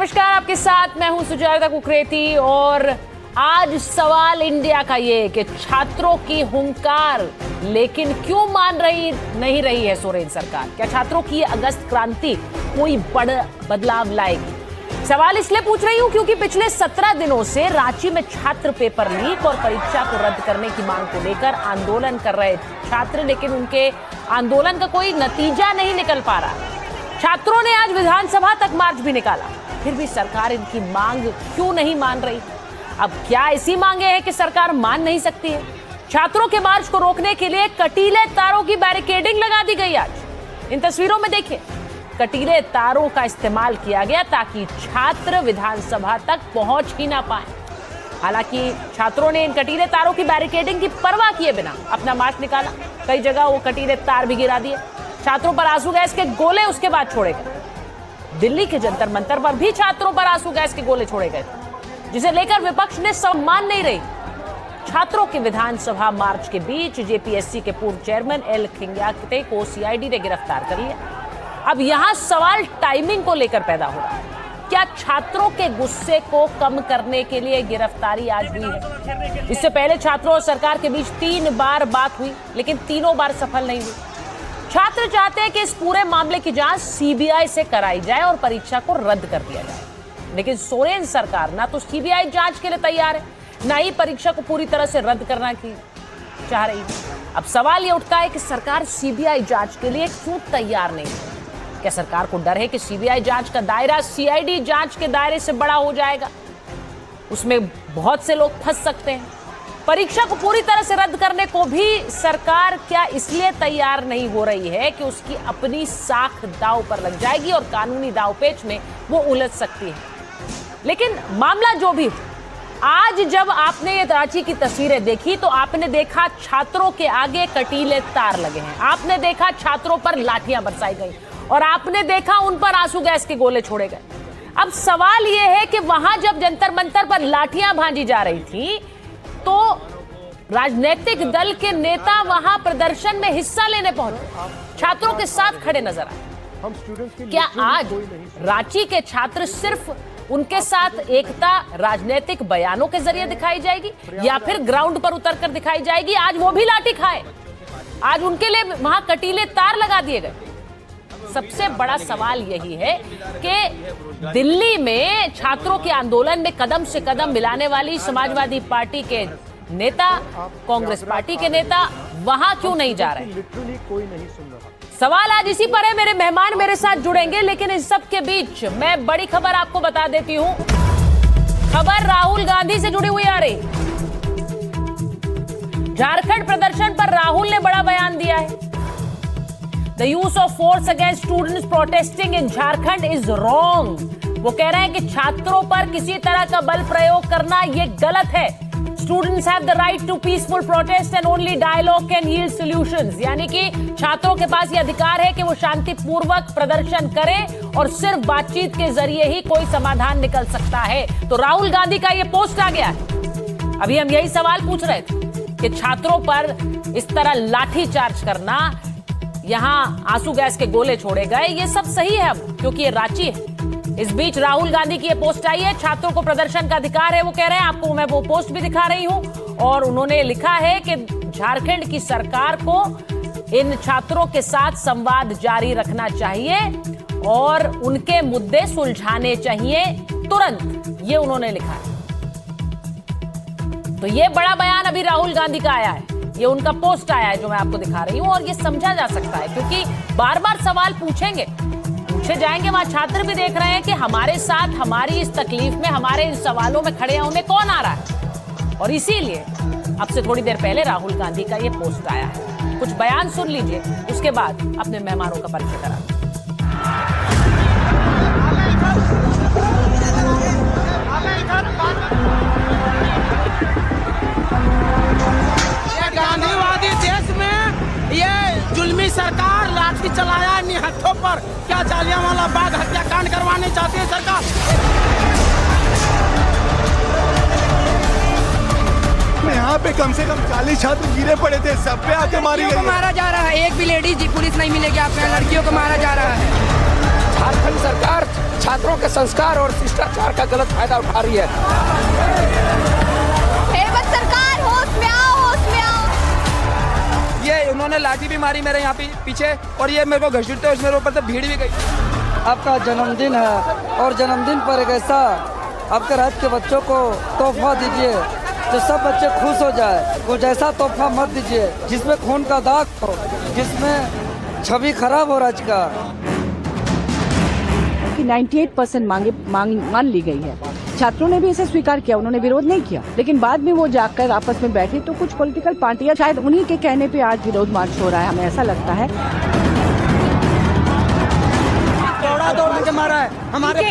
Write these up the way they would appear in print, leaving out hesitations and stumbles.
नमस्कार, आपके साथ मैं हूं सुजाता कुकरेती और आज सवाल इंडिया का ये कि छात्रों की हुंकार लेकिन क्यों मान नहीं रही है सोरेन सरकार। क्या छात्रों की अगस्त क्रांति कोई बड़ा बदलाव लाएगी? सवाल इसलिए पूछ रही हूं क्योंकि पिछले 17 दिनों से रांची में छात्र पेपर लीक और परीक्षा को रद्द करने की मांग को लेकर आंदोलन कर रहे छात्र, लेकिन उनके आंदोलन का कोई नतीजा नहीं निकल पा रहा। छात्रों ने आज विधानसभा तक मार्च भी निकाला, फिर भी सरकार इनकी मांग क्यों नहीं मान रही? अब क्या ऐसी मांगे हैं कि सरकार मान नहीं सकती है? छात्रों के मार्च को रोकने के लिए कटीले तारों की बैरिकेडिंग लगा दी गई। आज इन तस्वीरों में देखिए, कटीले तारों का इस्तेमाल किया गया ताकि छात्र विधानसभा तक पहुंच ही ना पाए। हालांकि छात्रों ने इन कटीले तारों की बैरिकेडिंग की परवाह किए बिना अपना मार्च निकाला। कई जगह वो कटीले तार भी गिरा दिए। छात्रों पर आंसू गैस के गोले उसके बाद छोड़े गए। दिल्ली के जंतर मंतर पर भी छात्रों पर आंसू गैस के गोले छोड़े गए, जिसे लेकर विपक्ष ने सम्मान नहीं रही। छात्रों के विधानसभा मार्च के बीच जेपीएससी के पूर्व चेयरमैन एल खिंग्याकते को सीआईडी ने गिरफ्तार कर लिया। अब यहां सवाल टाइमिंग को लेकर पैदा हो रहा है। क्या छात्रों के गुस्से को कम करने के लिए गिरफ्तारी आज हुई है? इससे पहले छात्रों और सरकार के बीच 3 बार बात हुई, लेकिन तीनों बार सफल नहीं हुई। छात्र चाहते हैं कि इस पूरे मामले की जांच सीबीआई से कराई जाए और परीक्षा को रद्द कर दिया जाए, लेकिन सोरेन सरकार ना तो सीबीआई जांच के लिए तैयार है, ना ही परीक्षा को पूरी तरह से रद्द करना की चाह रही है। अब सवाल ये उठता है कि सरकार सीबीआई जांच के लिए क्यों तैयार नहीं है? क्या सरकार को डर है कि सीबीआई जांच का दायरा सीआईडी जांच के दायरे से बड़ा हो जाएगा? उसमें बहुत से लोग फंस सकते हैं। परीक्षा को पूरी तरह से रद्द करने को भी सरकार क्या इसलिए तैयार नहीं हो रही है कि उसकी अपनी साख दांव पर लग जाएगी और कानूनी दांवपेच में वो उलझ सकती है। लेकिन मामला जो भी, आज जब आपने ये रांची की तस्वीरें देखी तो आपने देखा छात्रों के आगे कटीले तार लगे हैं, आपने देखा छात्रों पर लाठियां बरसाई गई और आपने देखा उन पर आंसू गैस के गोले छोड़े गए। अब सवाल यह है कि वहां जब जंतर मंतर पर लाठियां भांजी जा रही थी तो राजनीतिक दल के नेता वहां प्रदर्शन में हिस्सा लेने पहुंचे, छात्रों के साथ खड़े नजर आए। क्या आज रांची के छात्र सिर्फ उनके साथ एकता राजनीतिक बयानों के जरिए दिखाई जाएगी या फिर ग्राउंड पर उतरकर दिखाई जाएगी? आज वो भी लाठी खाए, आज उनके लिए वहां कटीले तार लगा दिए गए। सबसे बड़ा सवाल यही है कि दिल्ली में छात्रों के आंदोलन में कदम से कदम मिलाने वाली समाजवादी पार्टी के नेता, कांग्रेस पार्टी के नेता वहां क्यों नहीं जा रहे? कोई नहीं सुन रहा। सवाल आज इसी पर है। मेरे मेहमान मेरे साथ जुड़ेंगे, लेकिन इस सब के बीच मैं बड़ी खबर आपको बता देती हूं। खबर राहुल गांधी से जुड़ी हुई आ रही। झारखंड प्रदर्शन पर राहुल ने बड़ा बयान दिया है। The use of force against students protesting in Jharkhand is wrong. वो कह रहे हैं कि छात्रों पर किसी तरह का बल प्रयोग करना ये गलत है। Students have the right to peaceful protest and only dialogue can yield solutions. यानी कि छात्रों के पास ये अधिकार है कि वो शांतिपूर्वक प्रदर्शन करें और सिर्फ बातचीत के जरिए ही कोई समाधान निकल सकता है। तो राहुल गांधी का ये पोस्ट आ गया है। अभी हम यही सवाल पूछ रहे थे कि छात्रों पर इस तरह लाठी चार्ज करना, यहां आंसू गैस के गोले छोड़े गए, ये सब सही है अब क्योंकि ये रांची है। इस बीच राहुल गांधी की ये पोस्ट आई है, छात्रों को प्रदर्शन का अधिकार है। वो कह रहे हैं, आपको मैं वो पोस्ट भी दिखा रही हूं, और उन्होंने लिखा है कि झारखंड की सरकार को इन छात्रों के साथ संवाद जारी रखना चाहिए और उनके मुद्दे सुलझाने चाहिए तुरंत, ये उन्होंने लिखा है। तो ये बड़ा बयान अभी राहुल गांधी का आया है, ये उनका पोस्ट आया है जो मैं आपको दिखा रही हूं, और ये समझा जा सकता है क्योंकि बार बार सवाल पूछे जाएंगे। वहां छात्र भी देख रहे हैं कि हमारे साथ हमारी इस तकलीफ में, हमारे इन सवालों में खड़े होने कौन आ रहा है, और इसीलिए अब से थोड़ी देर पहले राहुल गांधी का ये पोस्ट आया है। कुछ बयान सुन लीजिए, उसके बाद अपने मेहमानों का परिचय करा। गांधीवादी देश में ये जुल्मी सरकार लाठी चलाया निहत्थों पर, क्या जालियांवाला बाग हत्याकांड करवाने चाहती है सरकार? यहाँ पे कम से कम 40 छात्र गिरे पड़े थे, सब पे आके मारा जा रहा है। एक भी लेडीज पुलिस नहीं मिलेगी आपको, लड़कियों को मारा जा रहा है। झारखंड सरकार छात्रों छात्रों के संस्कार और शिष्टाचार का गलत फायदा उठा रही है। हेमंत सरकार होश में आओ, होश में आओ। ये उन्होंने लाठी भी मारी मेरे यहाँ पीछे और ये मेरे को घसीटते हुए मेरे ऊपर से भीड़ भी गई। आपका जन्मदिन है और जन्मदिन पर एक ऐसा आपके राज्य के बच्चों को तोहफा दीजिए जो सब बच्चे खुश हो जाए। कुछ ऐसा तोहफा मत दीजिए जिसमें खून का दाग हो, जिसमें छवि खराब हो राज्य का। कि 98% मान ली गई है। छात्रों ने भी इसे स्वीकार किया, उन्होंने विरोध नहीं किया, लेकिन बाद में वो जाकर आपस में बैठे तो कुछ पॉलिटिकल पार्टियां शायद उन्हीं के कहने पे आज विरोध मार्च हो रहा है, हमें ऐसा लगता है। दौड़ के मारा है हमारे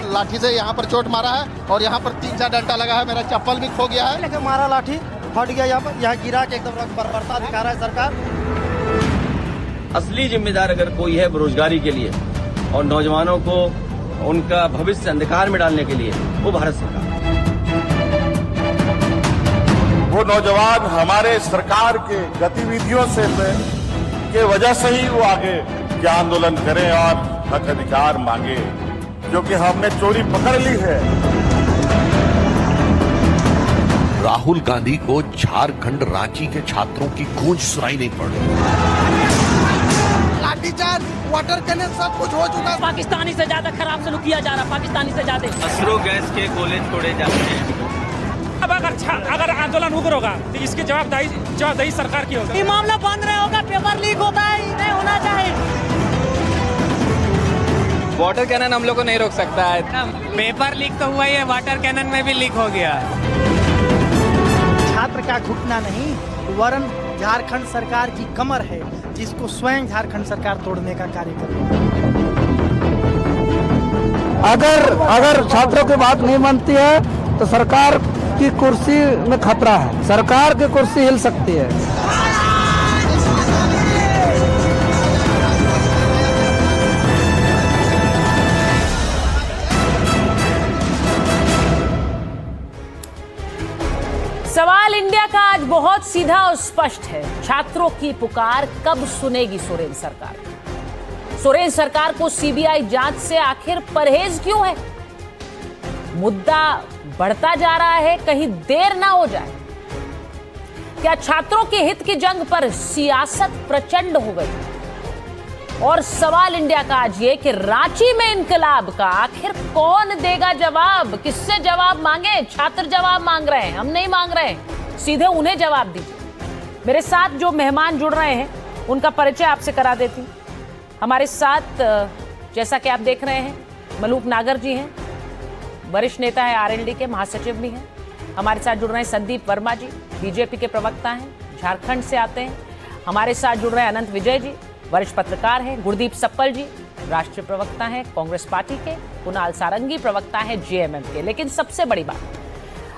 लाठी से यहाँ पर चोट मारा है और यहाँ पर 3-4 डंडा लगा है। मेरा चप्पल भी खो गया है। लेकिन मारा लाठी फट गया, यहाँ गिरा के एकदम बर्बरता दिखा रहा है सरकार। असली जिम्मेदार अगर कोई है बेरोजगारी के लिए और नौजवानों को उनका भविष्य अंधकार में डालने के लिए, वो भारत सरकार। वो नौजवान हमारे सरकार के गतिविधियों से के वजह से ही वो आगे के आंदोलन करें और हक अधिकार मांगे, क्योंकि हमने चोरी पकड़ ली है। राहुल गांधी को झारखंड रांची के छात्रों की गूंज सुनाई नहीं पड़ रही। लाठीचार्ज, वाटर कैनन सब कुछ हो चुका है। पाकिस्तानी से ज्यादा खराब सलूक किया जा रहा, पाकिस्तानी से ज्यादा। अश्रु गैस के गोले छोड़े जाते हैं। अब अगर आंदोलन उग्र होगा तो इसकी जवाबदेही सरकार की होगी। ये मामला बंद नहीं होगा, पेपर लीक होता है, नहीं होना चाहिए। वाटर कैनन हम लोग को नहीं रोक सकता है। पेपर लीक तो हुआ ही है, वाटर कैनन में भी लीक हो गया है। छात्र का घुटना नहीं वरन झारखंड सरकार की कमर है, जिसको स्वयं झारखंड सरकार तोड़ने का कार्य कर रही है। अगर छात्रों की बात नहीं मानती है तो सरकार की कुर्सी में खतरा है, सरकार की कुर्सी हिल सकती है। सवाल इंडिया का आज बहुत सीधा और स्पष्ट है। छात्रों की पुकार कब सुनेगी सोरेन सरकार? सोरेन सरकार को सीबीआई जांच से आखिर परहेज क्यों है? मुद्दा बढ़ता जा रहा है, कहीं देर ना हो जाए। क्या छात्रों के हित की जंग पर सियासत प्रचंड हो गई? और सवाल इंडिया का आज ये कि रांची में इंकलाब का आखिर कौन देगा जवाब? किससे जवाब मांगे? छात्र जवाब मांग रहे हैं, हम नहीं मांग रहे हैं, सीधे उन्हें जवाब दीजिए। मेरे साथ जो मेहमान जुड़ रहे हैं उनका परिचय आपसे करा देती हूं। हमारे साथ जैसा कि आप देख रहे हैं मलूक नागर जी हैं, वरिष्ठ नेता है, आरएलडी के महासचिव भी हैं। हमारे साथ जुड़ रहे हैं संदीप वर्मा जी, बीजेपी के प्रवक्ता हैं, झारखंड से आते हैं। हमारे साथ जुड़ रहे हैं अनंत विजय जी, वरिष्ठ पत्रकार हैं। गुरदीप सप्पल जी राष्ट्रीय प्रवक्ता हैं कांग्रेस पार्टी के। कुणाल सारंगी प्रवक्ता है जेएमएम के। लेकिन सबसे बड़ी बात,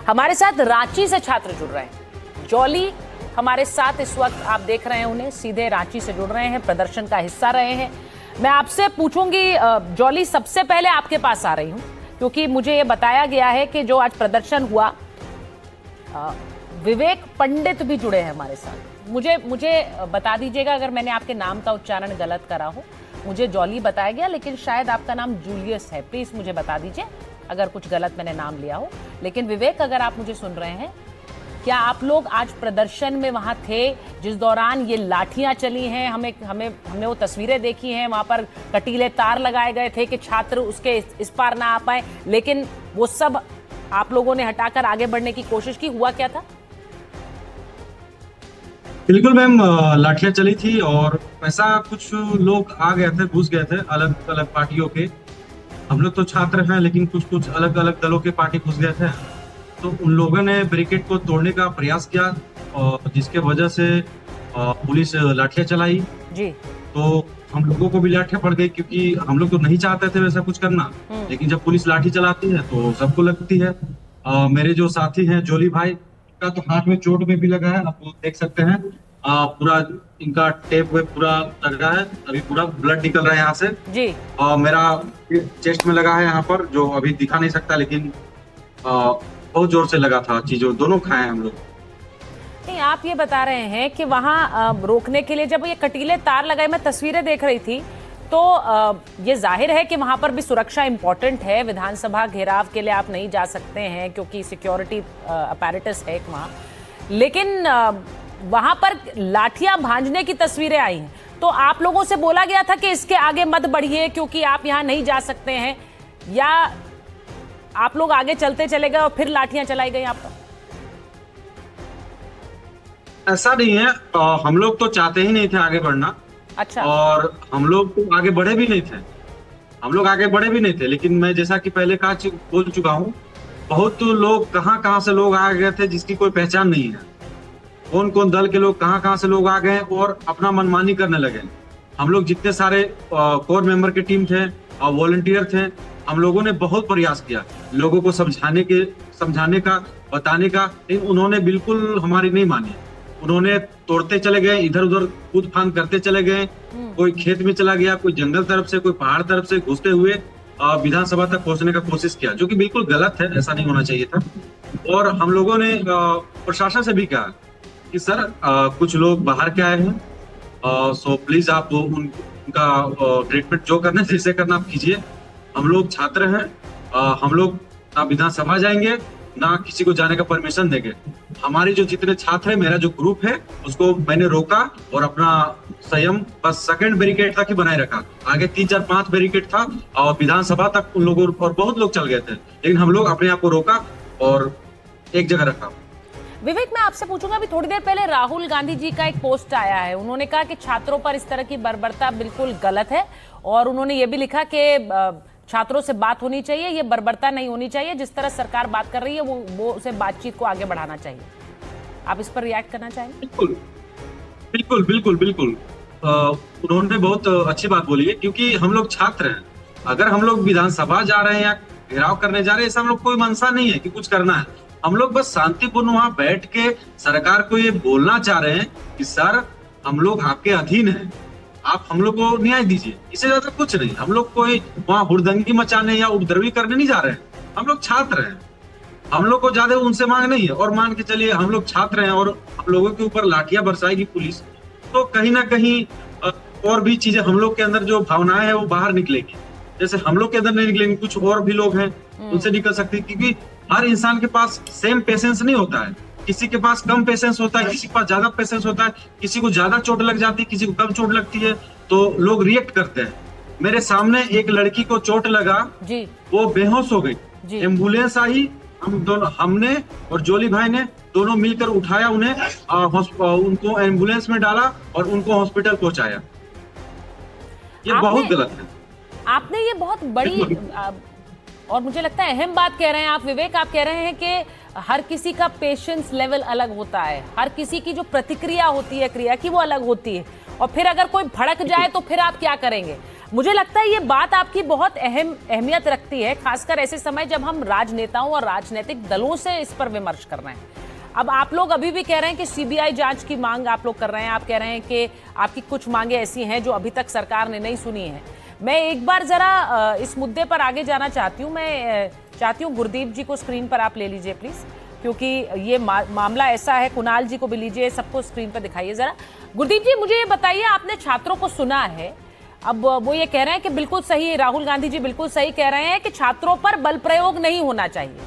हमारे साथ रांची से छात्र जुड़ रहे हैं। जॉली हमारे साथ इस वक्त आप देख रहे हैं, उन्हें सीधे रांची से जुड़ रहे हैं, प्रदर्शन का हिस्सा रहे हैं। मैं आपसे पूछूंगी जॉली, सबसे पहले आपके पास आ रही हूं क्योंकि मुझे ये बताया गया है कि जो आज प्रदर्शन हुआ, विवेक पंडित भी जुड़े हैं हमारे साथ। मुझे बता दीजिएगा अगर मैंने आपके नाम का उच्चारण गलत करा हो। मुझे जॉली बताया गया लेकिन शायद आपका नाम जूलियस है, प्लीज मुझे बता दीजिए अगर कुछ गलत मैंने नाम लिया हो। लेकिन विवेक, अगर आप मुझे सुन रहे हैं, क्या आप लोग आज प्रदर्शन में वहां थे जिस दौरान ये लाठियां चली हैं? हमें वो तस्वीरें देखी हैं, वहां पर कटीले तार लगाए गए थे कि छात्र उसके इस पार ना आ पाए, लेकिन वो सब आप लोगों ने हटाकर आगे बढ़ने की कोशिश की। हुआ क्या था? बिल्कुल मैम, लाठियां चली थी और ऐसा कुछ लोग आ गए थे, घुस गए थे अलग अलग पार्टियों के। हम लोग तो छात्र हैं लेकिन कुछ अलग अलग दलों के पार्टी घुस गए थे, तो उन लोगों ने बैरिकेड को तोड़ने का प्रयास किया और जिसके वजह से पुलिस लाठियां चलाई जी। तो हम लोगों को भी लाठियां पड़ गई क्योंकि हम लोग तो नहीं चाहते थे वैसा कुछ करना, लेकिन जब पुलिस लाठी चलाती है तो सबको लगती है। मेरे जो साथी हैं जॉली भाई का तो हाथ में चोट में भी लगा है, आप देख सकते हैं। पूरा इनका टेप में पूरा लगा है, अभी पूरा ब्लड निकल रहा है यहाँ से जी। मेरा चेस्ट में लगा है यहाँ पर, जो अभी दिखा नहीं सकता, लेकिन बहुत जोर से लगा था। चीजों दोनों खाए हम लोग। नहीं, आप ये बता रहे हैं कि वहां रोकने के लिए जब ये कटीले तार लगाए, मैं तस्वीरें देख रही थी तो ये जाहिर है कि वहां पर भी सुरक्षा इंपॉर्टेंट है। विधानसभा घेराव के लिए आप नहीं जा सकते हैं क्योंकि सिक्योरिटी अपैरेटस है एक वहां, लेकिन वहां पर लाठियां भांजने की तस्वीरें आई हैं। तो आप लोगों से बोला गया था कि इसके आगे मत बढ़िए क्योंकि आप यहां नहीं जा सकते हैं, या आप लोग आगे चलते चले गए और फिर लाठियां चलाई गई आप पर? ऐसा नहीं है, हम लोग तो चाहते ही नहीं थे आगे बढ़ना। अच्छा। और हम लोग तो आगे बढ़े भी नहीं थे, लेकिन मैं जैसा कि पहले बोल चुका हूँ, बहुत लोग कहाँ से लोग आ गए थे जिसकी कोई पहचान नहीं है। कौन कौन दल के लोग कहाँ से लोग आ गए और अपना मनमानी करने लगे। हम लोग जितने सारे कोर मेंबर की टीम थे और वॉलंटियर थे, हम लोगों ने बहुत प्रयास किया लोगों को समझाने का, बताने का, लेकिन उन्होंने बिल्कुल हमारी नहीं मानी। उन्होंने तोड़ते चले गए, इधर उधर कूद फांद करते चले गए। कोई खेत में चला गया, कोई जंगल तरफ से, कोई पहाड़ तरफ से घुसते हुए विधानसभा तक पहुंचने का कोशिश किया, जो कि बिल्कुल गलत है, ऐसा नहीं होना चाहिए था। और हम लोगों ने प्रशासन से भी कहा कि सर कुछ लोग बाहर के आए हैं, सो प्लीज आप उनका ट्रीटमेंट जो करना है, जैसे करना आप कीजिए। हम लोग छात्र हैं, हम लोग ना विधानसभा जाएंगे ना किसी को जाने का परमिशन देंगे। हमारे जो जितने छात्र हैं, मेरा जो ग्रुप है, उसको मैंने रोका और अपना संयम बस सेकंड बैरिकेड तक ही बनाए रखा। आगे 3 4 5 बैरिकेड था और विधानसभा तक उन लोगों और बहुत लोग चल गए थे, लेकिन हम लोग अपने आप को रोका और एक जगह रखा। विवेक, मैं आपसे पूछूंगा, अभी थोड़ी देर पहले राहुल गांधी जी का एक पोस्ट आया है। उन्होंने कहा कि छात्रों पर इस तरह की बर्बरता बिल्कुल गलत है, और उन्होंने ये भी लिखा कि छात्रों से बात होनी चाहिए, ये बर्बरता नहीं होनी चाहिए। जिस तरह सरकार बात कर रही है वो उसे बातचीत को आगे बढ़ाना चाहिए। आप इस पर रिएक्ट करना चाहेंगे? बिल्कुल। उन्होंने बहुत अच्छी बात बोली है, क्योंकि हम लोग छात्र हैं। अगर हम लोग विधानसभा जा रहे हैं या घेराव करने जा रहे हैं, ऐसा हम लोग कोई मंशा नहीं है कि कुछ करना है। हम लोग बस शांतिपूर्ण वहां बैठ के सरकार को ये बोलना चाह रहे हैं कि सर, हम लोग आपके अधीन हैं, आप हम लोग को न्याय दीजिए। इससे ज्यादा कुछ नहीं। हम लोग कोई वहां हुड़दंगी मचाने या उपद्रवी करने नहीं जा रहे हैं। हम लोग छात्र हैं, हम लोग को ज्यादा उनसे मांग नहीं है। और मान के चलिए हम लोग छात्र हैं और हम लोगों के ऊपर लाठियां बरसाएगी पुलिस, तो कहीं ना कहीं और भी चीजें हम लोग के अंदर जो भावनाएं है वो बाहर निकलेगी। जैसे हम लोग के अंदर नहीं निकलेंगी, कुछ और भी लोग हैं उनसे निकल सकती, क्योंकि हर इंसान के पास सेम पेशेंस नहीं होता है। किसी के पास कम पेशेंस होता है, किसी के पास ज्यादा पेशेंस होता है, किसी को ज्यादा चोट लग जाती है, किसी को कम चोट लगती है, तो लोग रिएक्ट करते हैं। मेरे सामने एक लड़की को चोट लगा जी, वो बेहोश हो गई, एम्बुलेंस आई, हमने और जोली भाई ने दोनों मिलकर उठाया उन्हें, उनको एम्बुलेंस में डाला और उनको हॉस्पिटल पहुंचाया। ये बहुत गलत है। आपने ये बहुत बड़ी और मुझे लगता है अहम बात कह रहे हैं आप विवेक। आप कह रहे हैं कि हर किसी का पेशेंस लेवल अलग होता है, हर किसी की जो प्रतिक्रिया होती है क्रिया की वो अलग होती है, और फिर अगर कोई भड़क जाए तो फिर आप क्या करेंगे। मुझे लगता है ये बात आपकी बहुत अहमियत रखती है, खासकर ऐसे समय जब हम राजनेताओं और राजनीतिक दलों से इस पर विमर्श कर रहे हैं। अब आप लोग अभी भी कह रहे हैं कि सीबीआई जांच की मांग आप लोग कर रहे हैं, आप कह रहे हैं कि आपकी कुछ मांगे ऐसी हैं जो अभी तक सरकार ने नहीं सुनी है। मैं एक बार जरा इस मुद्दे पर आगे जाना चाहती हूँ। मैं चाहती हूँ गुरदीप जी को स्क्रीन पर आप ले लीजिए प्लीज, क्योंकि ये मामला ऐसा है। कुणाल जी को भी लीजिए, सबको स्क्रीन पर दिखाइए जरा। गुरदीप जी, मुझे ये बताइए, आपने छात्रों को सुना है, अब वो ये कह रहे हैं कि बिल्कुल सही, राहुल गांधी जी बिल्कुल सही कह रहे हैं कि छात्रों पर बल प्रयोग नहीं होना चाहिए,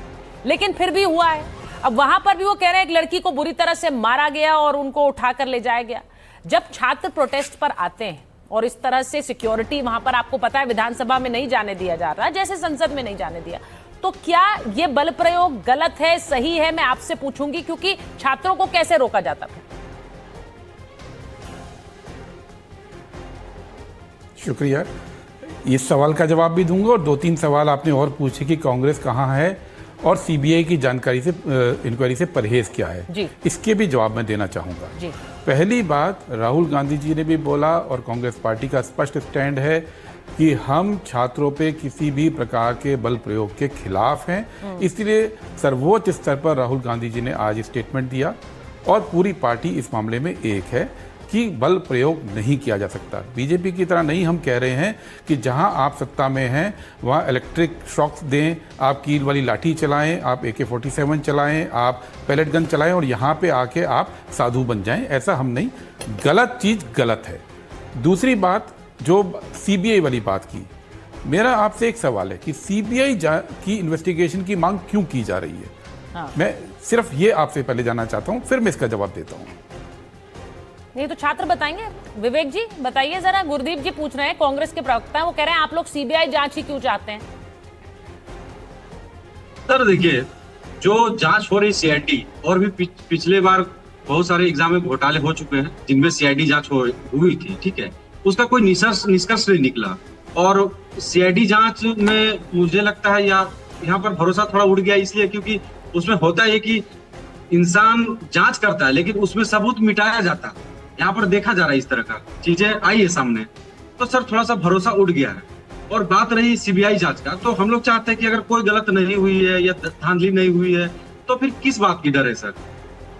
लेकिन फिर भी हुआ है। अब वहां पर भी वो कह रहे हैं एक लड़की को बुरी तरह से मारा गया और उनको उठाकर ले जाया गया। जब छात्र प्रोटेस्ट पर आते हैं और इस तरह से सिक्योरिटी वहां पर, आपको पता है विधानसभा में नहीं जाने दिया जा रहा, जैसे संसद में नहीं जाने दिया, तो क्या ये बल प्रयोग गलत है, सही है? मैं आपसे पूछूंगी, क्योंकि छात्रों को कैसे रोका जाता था? शुक्रिया, इस सवाल का जवाब भी दूंगा, और 2-3 सवाल आपने और पूछे कि कांग्रेस कहाँ है और सीबीआई की जानकारी से, इंक्वायरी से परहेज क्या है जी। इसके भी जवाब मैं देना चाहूँगा जी। पहली बात, राहुल गांधी जी ने भी बोला और कांग्रेस पार्टी का स्पष्ट स्टैंड है कि हम छात्रों पे किसी भी प्रकार के बल प्रयोग के खिलाफ हैं। इसलिए सर्वोच्च स्तर पर राहुल गांधी जी ने आज स्टेटमेंट दिया और पूरी पार्टी इस मामले में एक है कि बल प्रयोग नहीं किया जा सकता। बीजेपी की तरह नहीं हम कह रहे हैं कि जहां आप सत्ता में हैं वहां इलेक्ट्रिक शॉक्स दें, आप कील वाली लाठी चलाएं, आप AK-47 चलाएं, आप पैलेट गन चलाएं और यहां पे आके आप साधु बन जाएं, ऐसा हम नहीं। गलत चीज़ गलत है। दूसरी बात, जो सीबीआई वाली बात की, मेरा आपसे एक सवाल है कि सीबीआई की इन्वेस्टिगेशन की मांग क्यों की जा रही है? हाँ। मैं सिर्फ ये आपसे पहले जानना चाहता हूं, फिर मैं इसका जवाब देता हूं। नहीं तो छात्र बताएंगे। विवेक जी बताइए जरा। गुरदीप जी पूछ रहे हैं, कांग्रेस के प्रवक्ता हैं, वो कह रहे हैं आप लोग सीबीआई जांच ही क्यों चाहते हैं? सर देखिए, जो जांच हो रही सीआईडी, और भी पिछले बार बहुत सारे एग्जाम में घोटाले हो चुके हैं जिनमें सीआईडी जांच हुई थी, ठीक है, उसका कोई निष्कर्ष नहीं निकला। और सीआईडी जांच में मुझे लगता है या यहाँ पर भरोसा थोड़ा उड़ गया, इसलिए क्योंकि उसमें होता है कि इंसान जांच करता है लेकिन उसमें सबूत मिटाया जाता है। यहाँ पर देखा जा रहा है इस तरह का चीजें आई है सामने, तो सर थोड़ा सा भरोसा उड़ गया है। और बात रही सीबीआई जांच का, तो हम लोग चाहते हैं कि अगर कोई गलत नहीं हुई है या धांधली नहीं हुई है तो फिर किस बात की डर है सर?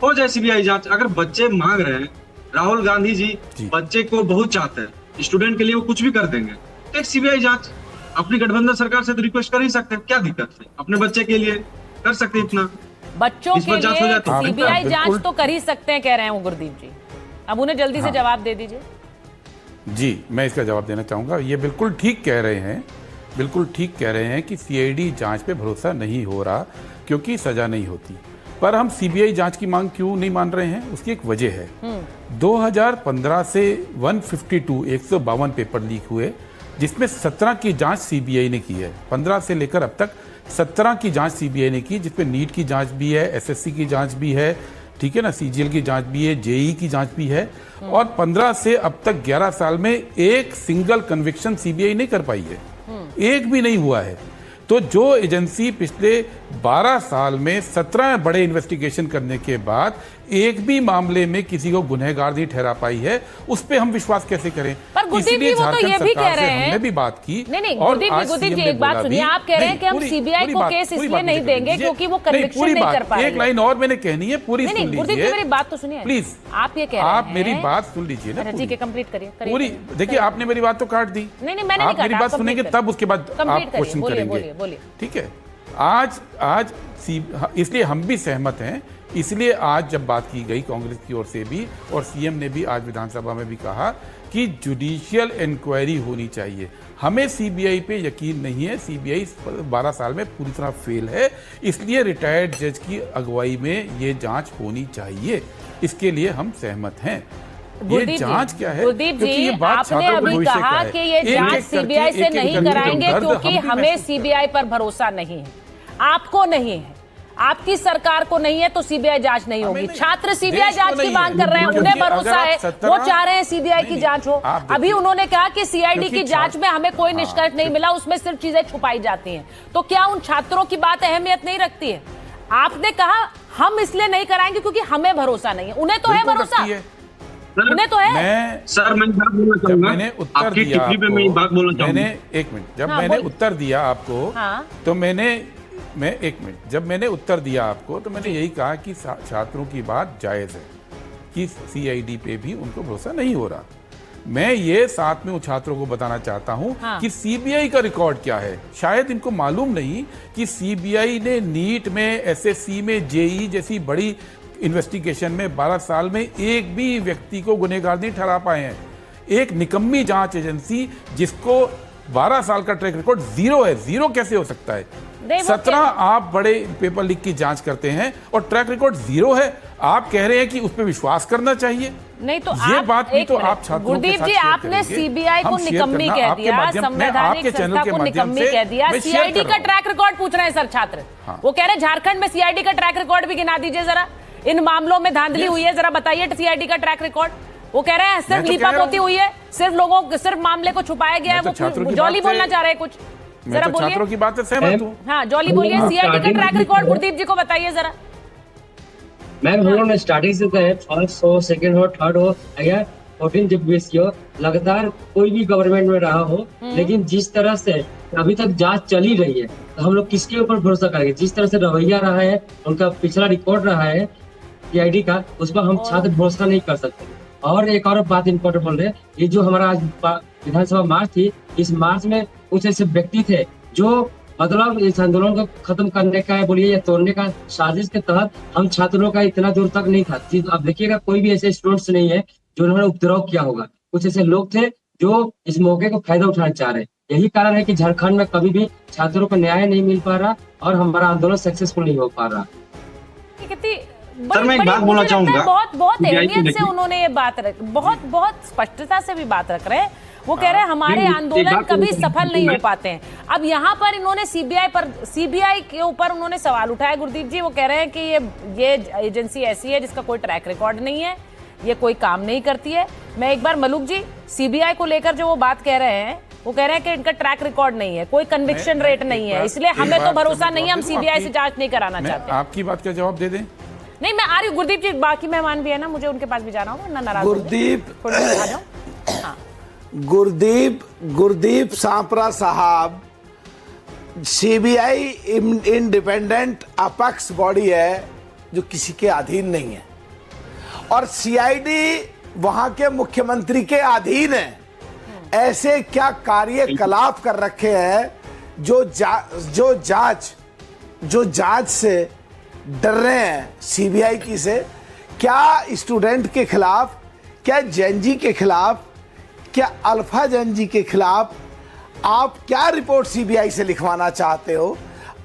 हो जाए सीबीआई जांच। अगर बच्चे मांग रहे हैं, राहुल गांधी जी बच्चे को बहुत चाहते हैं, स्टूडेंट के लिए वो कुछ भी कर देंगे, तो एक सीबीआई जांच अपनी गठबंधन सरकार से तो रिक्वेस्ट कर ही सकते हैं। क्या दिक्कत है? अपने बच्चे के लिए कर सकते हैं इतना, बच्चों के लिए सीबीआई जांच तो कर ही सकते हैं, कह रहे हैं वो गुरदीप जी। अब उन्हें जल्दी से जवाब दे दीजिए। जी, मैं इसका जवाब देना चाहूंगा। ये बिल्कुल ठीक कह रहे हैं, बिल्कुल ठीक कह रहे हैं कि सीआईडी जांच पे भरोसा नहीं हो रहा क्योंकि सजा नहीं होती। पर हम सीबीआई जांच की मांग क्यों नहीं मान रहे हैं, उसकी एक वजह है। 2015 से 152 पेपर लीक हुए, जिसमें 17 की जांच सीबीआई ने की है। 15 से लेकर अब तक 17 की जांच सीबीआई ने की, जिसमें नीट की जांच भी है, एसएससी की जांच भी है, ठीक है ना, सीजीएल की जांच भी है, जेईई की जांच भी है। और 15 से अब तक 11 साल में एक सिंगल कन्विक्शन सीबीआई नहीं कर पाई है, एक भी नहीं हुआ है। तो जो एजेंसी पिछले 12 साल में 17 बड़े इन्वेस्टिगेशन करने के बाद एक भी मामले में किसी को गुनहगार नहीं ठहरा पाई है, उस पे हम विश्वास कैसे करें? पर गुरदीप जी वो तो ये भी कह रहे हैं, हमने भी बात की। नहीं गुरदीप जी एक बात सुनिए, आप कह रहे हैं कि हम सीबीआई को केस इसलिए नहीं देंगे क्योंकि वो कन्विक्शन नहीं कर पाए। एक लाइन और मैंने कहनी है, पूरी सुन लीजिए। गुरदीप जी मेरी बात तो सुनिए प्लीज। आप ये कह रहे हैं, आप मेरी बात सुन लीजिए ना, ठीक है, कंप्लीट करिए पूरी। देखिए, आपने मेरी बात तो काट दी। नहीं मैंने आप मेरी बात सुनेंगे तब उसके बाद आप क्वेश्चन करेंगे, ठीक है? आज इसलिए हम भी सहमत हैं। इसलिए आज जब बात की गई कांग्रेस की ओर से भी, और सीएम ने भी आज विधानसभा में भी कहा कि जुडिशियल इंक्वायरी होनी चाहिए। हमें सीबीआई पे यकीन नहीं है, सीबीआई 12 साल में पूरी तरह फेल है, इसलिए रिटायर्ड जज की अगुवाई में ये जांच होनी चाहिए। इसके लिए हम सहमत हैं। ये जांच क्या है? गुरदीप जी, आपने अभी कहा कि ये जांच सीबीआई से नहीं कराएंगे क्योंकि हमें सीबीआई पर भरोसा नहीं है, आपको नहीं है, आपकी सरकार को नहीं है, तो सीबीआई जांच नहीं होगी। छात्र सीबीआई जांच की मांग कर रहे हैं, उन्हें भरोसा है, वो चाह रहे हैं सीबीआई की जांच हो। अभी उन्होंने कहा कि सीआईडी की जांच में हमें कोई निष्कर्ष नहीं मिला, उसमें सिर्फ चीजें छुपाई जाती हैं। तो क्या उन छात्रों की बात अहमियत नहीं रखती है? आपने कहा हम इसलिए नहीं कराएंगे क्योंकि हमें भरोसा नहीं है, उन्हें तो है भरोसा, उन्हें तो है। सर मैं बात बोलना चाहूंगा, मैंने उत्तर दिया आपको, मैं बात बोलना चाहूंगा। मैंने एक मिनट, जब मैंने उत्तर दिया आपको, तो मैंने उत्तर दिया आपको, तो मैंने यही कहा कि छात्रों की बात जायज है कि सीआईडी पे भी उनको भरोसा नहीं हो रहा। मैं ये साथ में उन छात्रों को बताना चाहता हूं कि सीबीआई का रिकॉर्ड क्या है। शायद इनको मालूम नहीं कि सीबीआई ने नीट में, एसएससी में, जेईई जैसी बड़ी इन्वेस्टिगेशन में 12 साल में एक भी व्यक्ति को गुनहगार नहीं ठहरा पाए हैं। एक निकम्मी जांच एजेंसी जिसको 12 साल का ट्रैक रिकॉर्ड जीरो है, जीरो कैसे हो सकता है? 17 आप बड़े पेपर लीक की जांच करते हैं और ट्रैक रिकॉर्ड जीरो है। आप कह रहे हैं कि उस पर विश्वास करना चाहिए? नहीं तो ये बात भी तो आप छात्रों के साथ जी, आपने सीबीआई को निकम्मी कह दिया, संवैधानिक संस्था को निकम्मी कह दिया, सीआईडी का ट्रैक रिकॉर्ड पूछ रहे हैं सर छात्र। वो कह रहे हैं झारखंड में सीआईडी का ट्रैक रिकॉर्ड भी गिना दीजिए जरा, इन मामलों में धांधली हुई है, जरा बताइए सीआईडी का ट्रैक रिकॉर्ड। वो कह रहे हैं सिर्फ लीपापोती हुई है, सिर्फ मामले को छुपाया गया है। वो जॉली बोलना चाह रहे हैं कुछ, जरा बोलिए। छात्रों की बात से सहमत हूं। हाँ जॉली बोलिए, सीआईडी का ट्रैक रिकॉर्ड गुरदीप जी को बताइए जरा। मैम हम लोग ने स्टार्टिंग से कहे, फर्स्ट हो, सेकंड हो, थर्ड हो, या 14 जब बेस हो, लगातार कोई भी गवर्नमेंट में रहा हो, लेकिन जिस तरह से अभी तक जांच चली रही है, तो हम लोग किसके ऊपर भरोसा करेंगे? जिस तरह से रवैया रहा है, उनका पिछला रिकॉर्ड रहा है सीआईडी का, उस पर हम छात्र भरोसा नहीं कर सकते। और एक और बात इम्पोर्टेंट बोल रहे हैं, ये जो हमारा आज विधानसभा मार्च थी, इस मार्च में कुछ ऐसे व्यक्ति थे जो मतलब इस आंदोलन को खत्म करने का बोलिए या तोड़ने का साजिश के तहत हम छात्रों का इतना दूर तक नहीं था। अब देखिएगा, कोई भी ऐसे स्टूडेंट्स नहीं है जो उन्होंने उपद्रव किया होगा। कुछ ऐसे लोग थे जो इस मौके को फायदा उठाना चाह रहे हैं। यही कारण है कि झारखंड में कभी भी छात्रों को न्याय नहीं मिल पा रहा और हमारा आंदोलन सक्सेसफुल नहीं हो पा रहा। सर मैं एक बात बोलना चाहूंगा, बहुत अहमियत से उन्होंने ये बात बहुत स्पष्टता से भी बात रख रहे हैं। वो कह रहे हैं हमारे आंदोलन कभी सफल नहीं हो पाते हैं। अब यहाँ पर इन्होंने सीबीआई के ऊपर उन्होंने सवाल उठाया गुरदीप जी। वो कह रहे हैं कि ये एजेंसी ऐसी है जिसका कोई ट्रैक रिकॉर्ड नहीं है, ये कोई काम नहीं करती है। मैं एक बार मलूक जी, सीबीआई को लेकर जो वो बात कह रहे हैं, वो कह रहे हैं कि इनका ट्रैक रिकॉर्ड नहीं है, कोई कन्विक्शन रेट नहीं है, इसलिए हमें तो भरोसा नहीं है, हम सीबीआई से जांच नहीं कराना चाहते। आपकी बात का जवाब दे दें। नहीं, मैं आ रही हूँ गुरदीप जी, बाकी मेहमान भी है ना, मुझे उनके पास भी जाना होगा ना। नाराज गुरदीप सांपरा साहब, सीबीआई इंडिपेंडेंट अपक्ष बॉडी है जो किसी के अधीन नहीं है, और सीआईडी वहां के मुख्यमंत्री के अधीन है। ऐसे क्या कार्यकलाप कर रखे हैं जो जांच से डर रहे हैं सीबीआई की से? क्या स्टूडेंट के खिलाफ, क्या जेएनजी के खिलाफ, क्या अल्फा जेएनजी के खिलाफ आप क्या रिपोर्ट सीबीआई से लिखवाना चाहते हो?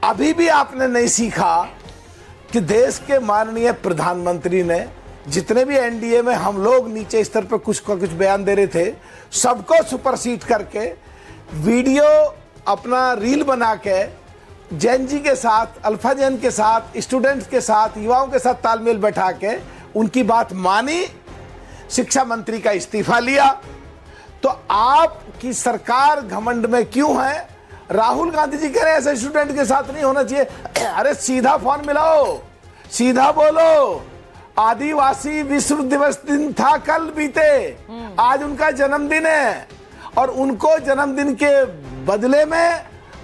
अभी भी आपने नहीं सीखा कि देश के माननीय प्रधानमंत्री ने, जितने भी एनडीए में हम लोग नीचे स्तर पर कुछ बयान दे रहे थे, सबको सुपरसीड करके वीडियो अपना रील बना के जेएनजी के साथ, अल्फा जेएन के साथ, स्टूडेंट्स के साथ, युवाओं के साथ तालमेल बैठा के उनकी बात मानी, शिक्षा मंत्री का इस्तीफा लिया। तो आपकी सरकार घमंड में क्यों है? राहुल गांधी जी कह रहे हैं ऐसे स्टूडेंट के साथ नहीं होना चाहिए। अरे सीधा फोन मिलाओ, सीधा बोलो। आदिवासी विश्व दिवस दिन था कल बीते, आज उनका जन्मदिन है, और उनको जन्मदिन के बदले में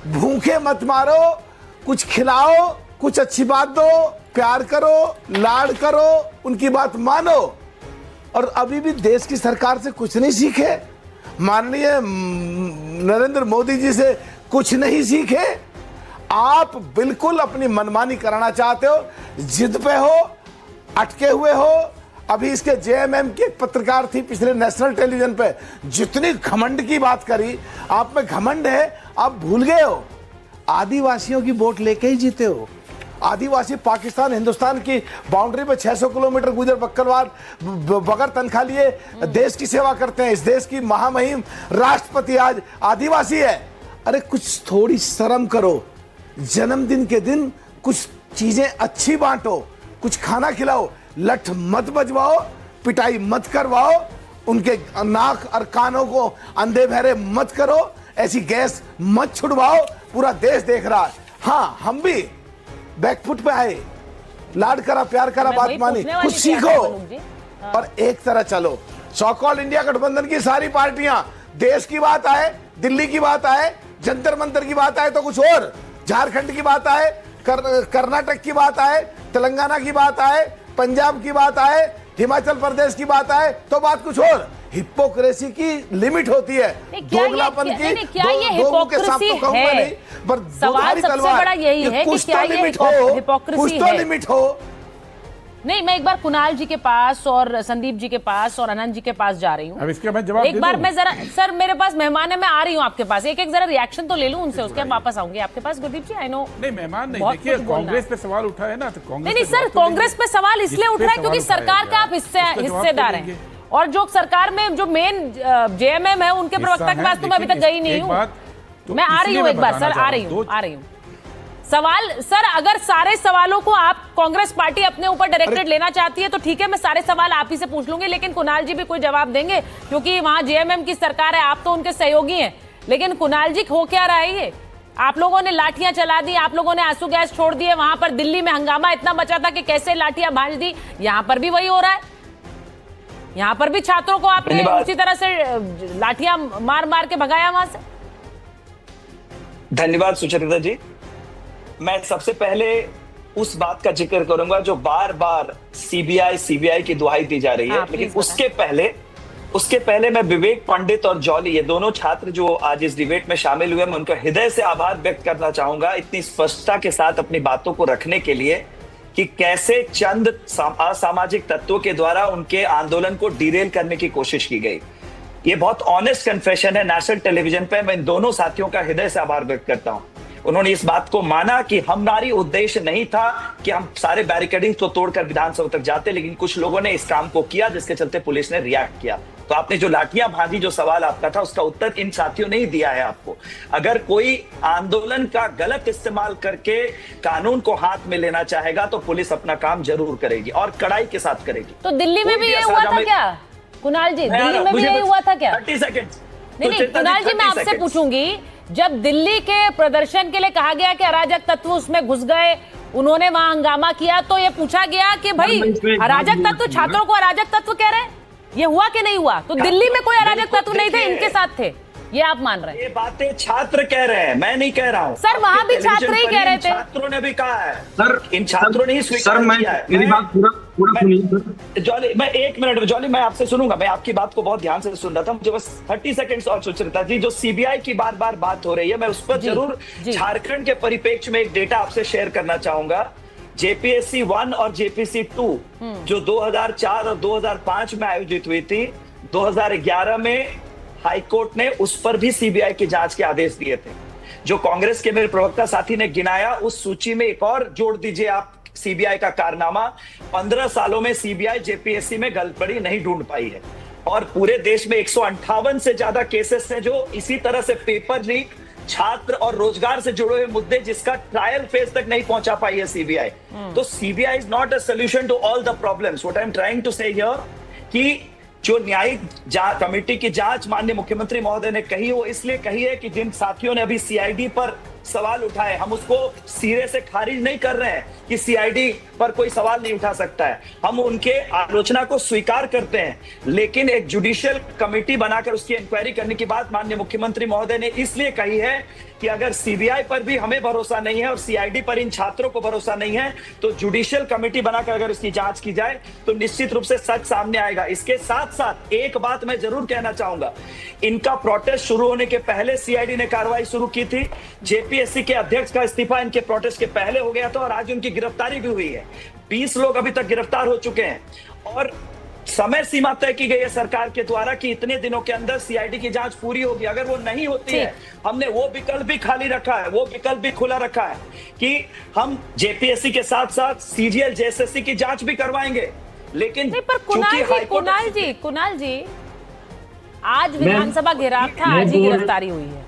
भूखे मत मारो, कुछ खिलाओ, कुछ अच्छी बात दो, प्यार करो, लाड करो, उनकी बात मानो। और अभी भी देश की सरकार से कुछ नहीं सीखे, माननीय नरेंद्र मोदी जी से कुछ नहीं सीखे। आप बिल्कुल अपनी मनमानी कराना चाहते हो, जिद पे हो, अटके हुए हो। अभी इसके जेएमएम की एक पत्रकार थी पिछले नेशनल टेलीविजन पे, जितनी घमंड की बात करी। आप में घमंड है, आप भूल गए हो आदिवासियों की वोट लेके ही जीते हो। आदिवासी पाकिस्तान हिंदुस्तान की बाउंड्री पे 600 किलोमीटर गुजर बक्करवार बगैर तनख्वाह लिए देश की सेवा करते हैं। इस देश की महामहिम राष्ट्रपति आज आदिवासी है। अरे कुछ थोड़ी शर्म करो। जन्मदिन के दिन कुछ चीजें अच्छी बांटो, कुछ खाना खिलाओ, लठ मत बजवाओ, पिटाई मत करवाओ, उनके नाक और कानों को अंधे बहरे मत करो, ऐसी गैस मत छुड़वाओ। पूरा देश देख रहा है। हाँ, हम भी बैकफुट पे आए, लाड करा, प्यार करा, बात मानी, कुछ सीखो और एक तरह चलो। सो कॉल्ड इंडिया गठबंधन की सारी पार्टियां, देश की बात आए, दिल्ली की बात आए, जंतर मंतर की बात आए तो कुछ और, झारखंड की बात आए, कर्नाटक की बात आए, तेलंगाना की बात आए, पंजाब की बात आए, हिमाचल प्रदेश की बात आए तो बात कुछ और। हिपोक्रेसी की लिमिट होती है, दोगलापन की। क्या ये हिपोक्रेसी है? पर सवाल सबसे बड़ा यही है कि क्या ये हिपोक्रेसी है? लिमिट हो। नहीं, मैं एक बार कुणाल जी के पास और संदीप जी के पास और आनंद जी के पास जा रही हूँ। अब इसके मैं जवाब एक बार मैं जरा, सर मेरे पास मेहमान है, मैं आ रही हूँ आपके पास, एक जरा रिएक्शन तो ले लूँ उनसे, उसके बाद वापस आऊंगी आपके पास। गुरदीप जी, आई नो नहीं मेहमान नहीं, देखिए कांग्रेस पे सवाल उठा है ना, तो कांग्रेस नहीं सर, कांग्रेस पे सवाल इसलिए उठ रहा है क्योंकि सरकार का आप हिस्सेदार हैं, और जो सरकार में जो मेन जेएमएम है उनके प्रवक्ता के पास तो मैं अभी तक गई नहीं हूँ। मैं आ रही हूँ एक बार सर, आ रही हूँ। सवाल सर, अगर सारे सवालों को आप कांग्रेस पार्टी अपने ऊपर डायरेक्टेड लेना चाहती है तो ठीक है, मैं सारे सवाल आप ही से पूछ लूंगी, लेकिन कुणाल जी भी कोई जवाब देंगे क्योंकि वहां जेएमएम की सरकार है, आप तो उनके सहयोगी हैं। लेकिन कुणाल जी, हो क्या रहा है ये? आप लोगों ने लाठियां चला दी, आप लोगों ने आंसू गैस छोड़ दिए, वहां पर दिल्ली में हंगामा इतना मचा था कि कैसे लाठियां भांज दी। यहां पर भी वही हो रहा है, यहां पर भी छात्रों को आपने उसी तरह से लाठियां मार मार के भगाया वहां से। धन्यवाद सुचरिता जी। मैं सबसे पहले उस बात का जिक्र करूंगा जो बार बार सीबीआई की दुहाई दी जा रही है, लेकिन उसके पहले मैं विवेक पंडित और जॉली, ये दोनों छात्र जो आज इस डिबेट में शामिल हुए, मैं उनका हृदय से आभार व्यक्त करना चाहूंगा इतनी स्पष्टता के साथ अपनी बातों को रखने के लिए कि कैसे चंद असामाजिक तत्वों के द्वारा उनके आंदोलन को डिरेल करने की कोशिश की गई। ये बहुत ऑनेस्ट कन्फेशन है नेशनल टेलीविजन पे। मैं इन दोनों साथियों का हृदय से आभार व्यक्त करता हूं। उन्होंने इस बात को माना कि हमारी उद्देश्य नहीं था कि हम सारे बैरिकेडिंग को तोड़कर विधानसभा तक जाते, लेकिन कुछ लोगों ने इस काम को किया जिसके चलते पुलिस ने रिएक्ट किया। तो आपने जो लाठियां भाजी, जो सवाल आपका था, उसका उत्तर इन साथियों ने ही दिया है आपको। अगर कोई आंदोलन का गलत इस्तेमाल करके कानून को हाथ में लेना चाहेगा तो पुलिस अपना काम जरूर करेगी और कड़ाई के साथ करेगी। तो दिल्ली में भी ये हुआ था क्या कुणाल जी? दिल्ली में भी ये हुआ था क्या? 30 सेकंड। नहीं, कुणाल जी मैं आपसे पूछूंगी, जब दिल्ली के प्रदर्शन के लिए कहा गया कि अराजक तत्व उसमें घुस गए, उन्होंने वहां हंगामा किया, तो ये पूछा गया कि भाई अराजक तत्व, छात्रों को अराजक तत्व कह रहे हैं, ये हुआ कि नहीं हुआ? तो दिल्ली में कोई अराजक तत्व नहीं थे, इनके साथ थे, ये आप मान रहे हैं? ये बातें छात्र कह रहे हैं, मैं नहीं कह रहा हूं। सर वहां भी छात्र ही कह रहे थे। छात्रों ने भी कहा है सर, इन छात्रों ने ही स्वीकार किया है। मेरी बात पूरा सुनिए जॉली, मैं 1 मिनट, जॉली मैं आपसे सुनूंगा, मैं आपकी बात को बहुत ध्यान से सुन रहा था, मुझे बस 30 सेकंड्स और सुचरिता जी, जो सीबीआई की बार बार बात हो रही है, मैं उस पर जरूर झारखंड के परिप्रेक्ष्य में एक डेटा आपसे शेयर करना चाहूंगा। जेपीएससी 1 और जेपीएससी 2 जो 2004 और 2005 में आयोजित हुई थी, 2011 में हाईकोर्ट ने उस पर भी सीबीआई की जांच के आदेश दिए थे। जो कांग्रेस के मेरे प्रवक्ता साथी ने गिनाया, उस सूची में एक और जोड़ दीजिए आप सीबीआई का कारनामा। 15 सालों में सीबीआई जेपीएससी में गड़बड़ी नहीं ढूंढ पाई है, और पूरे देश में 158 से ज्यादा केसेस हैं जो इसी तरह से पेपर लीक, छात्र और रोजगार से जुड़े हुए मुद्दे जिसका ट्रायल फेज तक नहीं पहुंचा पाई है सीबीआई। तो CBI is not a solution to all the problems. What I am trying to say here कि जो न्यायिक कमेटी की जांच माननीय मुख्यमंत्री महोदय ने कही, वो इसलिए कही है कि जिन साथियों ने अभी सीआईडी पर सवाल उठाए, हम उसको सिरे से खारिज नहीं कर रहे हैं कि सीआईडी पर कोई सवाल नहीं उठा सकता है, हम उनके आलोचना को स्वीकार करते हैं, लेकिन एक जुडिशियल कमेटी बनाकर उसकी इंक्वायरी करने की बात माननीय मुख्यमंत्री महोदय ने इसलिए कही है कि अगर सीबीआई पर भी हमें भरोसा नहीं है और सीआईडी पर इन छात्रों को भरोसा नहीं है, तो जुडिशियल कमेटी बनाकर अगर इसकी जांच की जाए तो निश्चित रूप से सच सामने आएगा। इसके साथ साथ एक बात मैं जरूर कहना चाहूंगा, इनका प्रोटेस्ट शुरू होने के पहले सीआईडी ने कार्रवाई शुरू की थी। जेपीएससी के अध्यक्ष का इस्तीफा इनके प्रोटेस्ट के पहले हो गया था और आज उनकी गिरफ्तारी भी हुई है। 20 लोग अभी तक गिरफ्तार हो चुके हैं और समय सीमा तय की गई है सरकार के द्वारा कि इतने दिनों के अंदर सीआईडी की जांच पूरी होगी। अगर वो नहीं होती है, हमने वो विकल्प भी खाली रखा है, वो विकल्प भी खुला रखा है कि हम जेपीएससी के साथ साथ सीजीएल जेएसएससी की जांच भी करवाएंगे। लेकिन कुणाल जी आज विधानसभा घेराव था, आज ही गिरफ्तारी हुई है।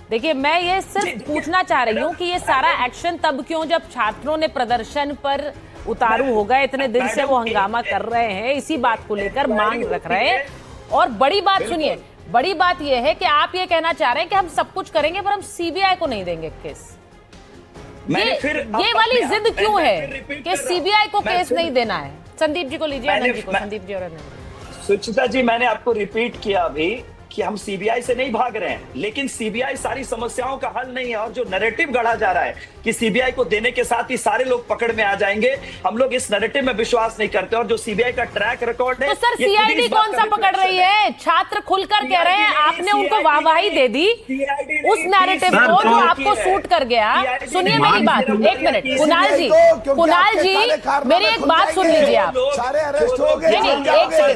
देखिए, मैं ये सिर्फ पूछना चाह रही हूँ कि ये सारा एक्शन तब क्यों, जब छात्रों ने प्रदर्शन पर उतारू हो गए, इतने दिन से वो हंगामा कर रहे हैं, इसी बात को लेकर मांग रख रहे हैं। और बड़ी बात सुनिए, बड़ी बात ये है कि आप ये कहना चाह रहे हैं कि हम सब कुछ करेंगे पर हम सीबीआई को नहीं देंगे केस। ये वाली जिद क्यों है कि सीबीआई को केस नहीं देना है? संदीप जी को लीजिए, आनंद जी को। संदीप जी और आनंद। सुचिता जी, मैंने आपको रिपीट किया अभी कि हम सीबीआई से नहीं भाग रहे हैं, लेकिन सीबीआई सारी समस्याओं का हल नहीं है। और जो नैरेटिव गढ़ा जा रहा है कि सीबीआई को देने के साथ ही सारे लोग पकड़ में आ जाएंगे, हम लोग इस नैरेटिव में विश्वास नहीं करते। और जो सीबीआई का ट्रैक रिकॉर्ड है, तो सर सीआईडी कौन सा पकड़ रही है? छात्र खुलकर कह रहे हैं, आपने उनको वाहवाही दे दी उस नैरेटिव को जो आपको सूट कर गया। सुनिए मेरी बात, एक मिनट कुणाल जी, मेरी एक बात सुन लीजिए आप।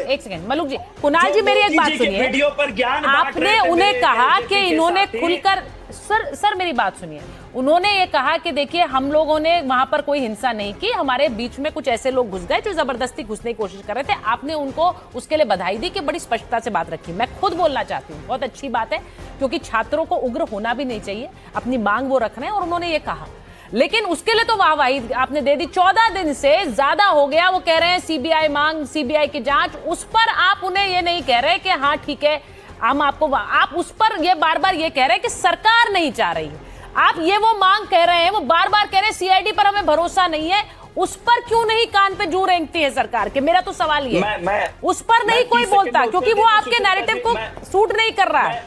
एक सेकंड मलूक जी, कुणाल जी मेरी एक बात सुनिए। वीडियो पर आपने उन्हें कहा कि इन्होंने खुलकर, सर मेरी बात सुनिए, उन्होंने ये कहा कि देखिए हम लोगों ने वहां पर कोई हिंसा नहीं की, हमारे बीच में कुछ ऐसे लोग घुस गए जो जबरदस्ती घुसने की कोशिश कर रहे थे। आपने उनको उसके लिए बधाई दी कि बड़ी स्पष्टता से बात रखी। मैं खुद बोलना चाहती हूँ, बहुत अच्छी बात है, क्योंकि छात्रों को उग्र होना भी नहीं चाहिए, अपनी मांग वो रख रहे हैं और उन्होंने ये कहा। लेकिन उसके लिए तो वाहवाही आपने दे दी। 14 दिन से ज्यादा हो गया, वो कह रहे हैं सीबीआई मांग, सीबीआई की जांच, उस पर आप उन्हें ये नहीं कह रहे कि हाँ ठीक है हम आपको, आप उस पर ये बार बार ये कह रहे हैं कि सरकार नहीं चाह रही है। आप ये वो मांग कह रहे हैं, वो बार बार कह रहे हैं सीआईडी पर हमें भरोसा नहीं है, उस पर क्यों नहीं कान पे जू रेंगती है सरकार के? मेरा तो सवाल ये है, उस पर नहीं कोई बोलता क्योंकि वो आपके नैरेटिव को सूट नहीं कर रहा है।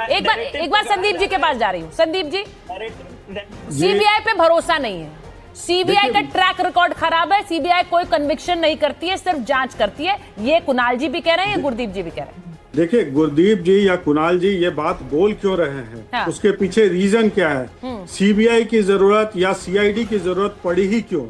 एक बार संदीप जी के पास जा रही हूँ। संदीप जी, सीबीआई पे भरोसा नहीं है, सीबीआई का ट्रैक रिकॉर्ड खराब है, सीबीआई कोई कन्विक्शन नहीं करती है, सिर्फ जांच करती है, ये कुणाल जी भी कह रहे हैं, ये गुरदीप जी भी कह रहे हैं। देखिए, गुरदीप जी या कुणाल जी ये बात बोल क्यों रहे हैं, हाँ। उसके पीछे रीजन क्या है? सीबीआई की जरूरत या सीआईडी की जरूरत पड़ी ही क्यों?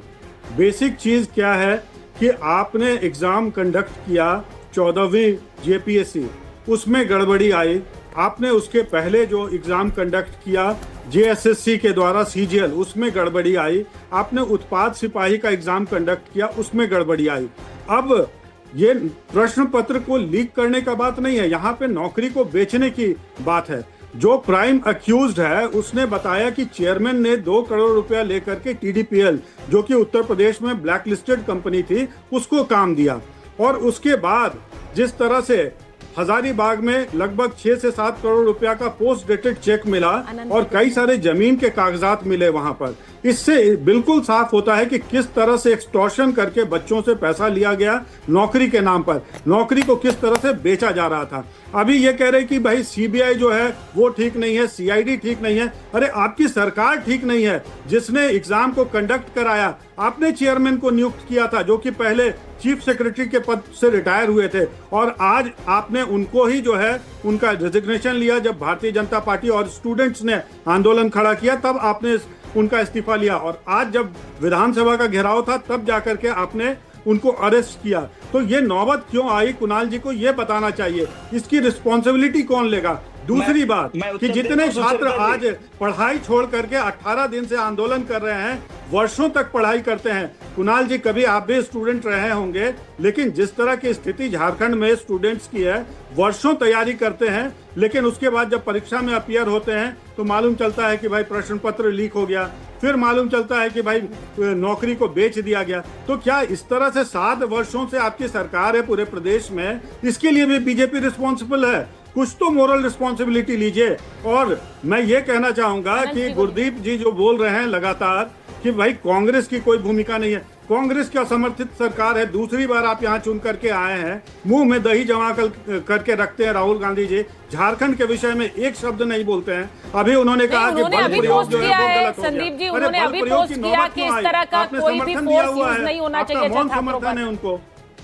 बेसिक चीज क्या है कि आपने एग्जाम कंडक्ट किया 14वीं जेपीएससी, उसमें गड़बड़ी आई। आपने उसके पहले जो एग्जाम कंडक्ट किया JSSC के द्वारा CGL, उसमें गड़बड़ी आई। आपने उत्पाद सिपाही का एग्जाम कंडक्ट किया, उसमें गड़बड़ी आई। अब ये प्रश्न पत्र को लीक करने का बात नहीं है, यहाँ पे नौकरी को बेचने की बात है। जो प्राइम अक्यूज्ड है उसने बताया कि चेयरमैन ने 2 करोड़ रुपया लेकर के TDPL, जो कि उत्तर प्रदेश में ब्लैक लिस्टेड कंपनी थी, उसको काम दिया। और उसके बाद जिस तरह से हजारीबाग में लगभग 6 से 7 करोड़ रुपया का पोस्ट डेटेड चेक मिला और कई सारे जमीन के कागजात मिले वहां पर, इससे बिल्कुल साफ होता है कि किस तरह से एक्सटॉर्शन करके बच्चों से पैसा लिया गया नौकरी के नाम पर, नौकरी को किस तरह से बेचा जा रहा था। अभी ये कह रहे कि भाई CBI जो है वो ठीक नहीं है, CID ठीक नहीं है। अरे आपकी सरकार ठीक नहीं है, जिसने एग्जाम को कंडक्ट कराया, आपने चेयरमैन को नियुक्त किया था जो कि पहले चीफ सेक्रेटरी के पद से रिटायर हुए थे, और आज आपने उनको ही जो है उनका रेजिग्नेशन लिया। जब भारतीय जनता पार्टी और स्टूडेंट्स ने आंदोलन खड़ा किया तब आपने उनका इस्तीफा लिया, और आज जब विधानसभा का घेराव था तब जाकर के आपने उनको अरेस्ट किया। तो ये नौबत क्यों आई, कुणाल जी को ये बताना चाहिए, इसकी रिस्पॉन्सिबिलिटी कौन लेगा। दूसरी बात कि जितने छात्र आज पढ़ाई छोड़ करके 18 दिन से आंदोलन कर रहे हैं, वर्षों तक पढ़ाई करते हैं। कुणाल जी, कभी आप भी स्टूडेंट रहे होंगे, लेकिन जिस तरह की स्थिति झारखंड में स्टूडेंट्स की है, वर्षों तैयारी करते हैं, लेकिन उसके बाद जब परीक्षा में अपीयर होते हैं तो मालूम चलता है कि भाई प्रश्न पत्र लीक हो गया, फिर मालूम चलता है कि भाई नौकरी को बेच दिया गया। तो क्या इस तरह से 7 वर्षों से आपकी सरकार है पूरे प्रदेश में, इसके लिए भी बीजेपी रिस्पॉन्सिबल है? कुछ तो मोरल रिस्पॉन्सिबिलिटी लीजिए। और मैं ये कहना चाहूंगा कि गुरदीप जी जो बोल रहे हैं लगातार कि भाई कांग्रेस की कोई भूमिका नहीं है, कांग्रेस का समर्थित सरकार है। दूसरी बार आप यहाँ चुन करके आए हैं, मुंह में दही जमा करके रखते हैं राहुल गांधी जी, झारखंड के विषय में एक शब्द नहीं बोलते हैं। अभी उन्होंने कहा कि बल प्रयोग जो है वो गलत हो गया। संदीप जी, उन्होंने अभी पोस्ट किया कि इस तरह का कोई भी फोर्स यूज नहीं होना चाहिए छात्रों पर। उनको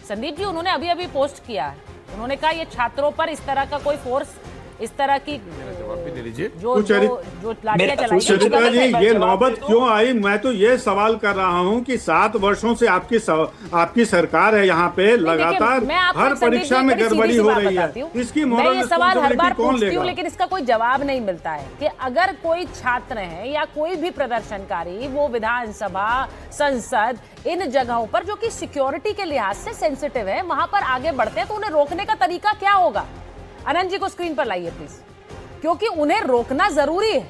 संदीप जी, उन्होंने अभी पोस्ट किया है, उन्होंने कहा ये छात्रों पर इस तरह का कोई फोर्स, इस तरह की जो लाठियां चलाई जी, ये नौबत क्यों आई? मैं तो ये सवाल कर रहा हूँ कि 7 वर्षों से आपकी सरकार है यहाँ पे, लगातार हर परीक्षा में गड़बड़ी हो रही है, इसकी मोरल रिस्पॉन्सिबिलिटी कौन लेगा? लेकिन इसका कोई जवाब नहीं मिलता है कि अगर कोई छात्र है या कोई भी प्रदर्शनकारी वो विधानसभा, संसद, इन जगहों पर जो कि सिक्योरिटी के लिहाज से सेंसिटिव है, वहां पर आगे बढ़ते हैं, तो उन्हें रोकने का तरीका क्या होगा? अनंत जी को स्क्रीन पर लाइए प्लीज, क्योंकि उन्हें रोकना जरूरी है।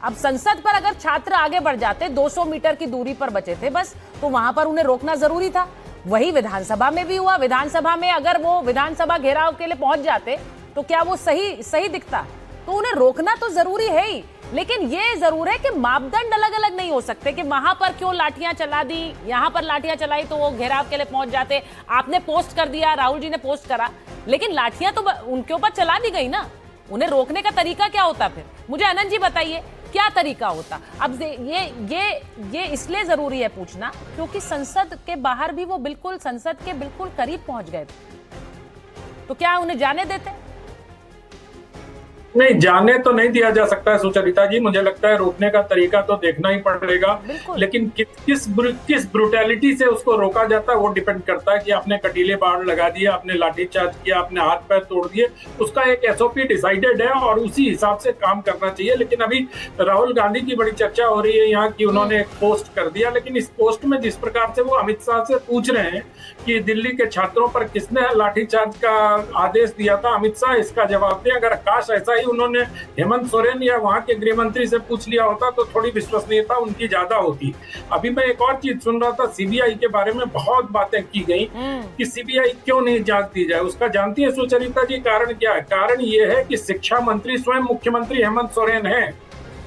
अब संसद पर अगर छात्र आगे बढ़ जाते, 200 मीटर की दूरी पर बचे थे बस, तो वहां पर उन्हें रोकना जरूरी था। वही विधानसभा में भी हुआ। विधानसभा में अगर वो विधानसभा घेराव के लिए पहुंच जाते तो क्या वो सही दिखता? तो उन्हें रोकना तो जरूरी है ही, लेकिन ये जरूर है कि मापदंड अलग अलग नहीं हो सकते कि वहां पर क्यों लाठियां चला दी, यहां पर लाठियां चलाई तो वो घेराव के लिए पहुंच जाते। आपने पोस्ट कर दिया, राहुल जी ने पोस्ट करा, लेकिन लाठियां तो उनके ऊपर चला दी गई ना। उन्हें रोकने का तरीका क्या होता? फिर मुझे अनंत जी बताइए क्या तरीका होता? अब ये इसलिए जरूरी है पूछना क्योंकि संसद के बाहर भी वो बिल्कुल संसद के बिल्कुल करीब पहुंच गए थे, तो क्या उन्हें जाने देते? नहीं, जाने तो नहीं दिया जा सकता है सुचरिता जी। मुझे लगता है रोकने का तरीका तो देखना ही पड़ेगा, लेकिन किस ब्रुटैलिटी से उसको रोका जाता है वो डिपेंड करता है कि आपने कटीले बाढ़ लगा दिए, आपने लाठीचार्ज किया, आपने हाथ पैर तोड़ दिए, उसका एक SOP डिसाइडेड है और उसी हिसाब से काम करना चाहिए। लेकिन अभी राहुल गांधी की बड़ी चर्चा हो रही है यहाँ की, उन्होंने एक पोस्ट कर दिया, लेकिन इस पोस्ट में जिस प्रकार से वो अमित शाह से पूछ रहे हैं कि दिल्ली के छात्रों पर किसने लाठीचार्ज का आदेश दिया था, अमित शाह इसका जवाब दें। अगर काश ऐसा उन्होंने हेमंत सोरेन या वहां के गृह मंत्री से पूछ लिया होता तो थोड़ी विश्वसनीयता उनकी ज्यादा होती। अभी मैं एक और चीज सुन रहा था, CBI के बारे में बहुत बातें की गई कि CBI क्यों नहीं जांच दी जाए। उसका जानती है सुचरिता जी कारण क्या है? कारण ये है कि शिक्षा मंत्री स्वयं मुख्यमंत्री हेमंत सोरेन है।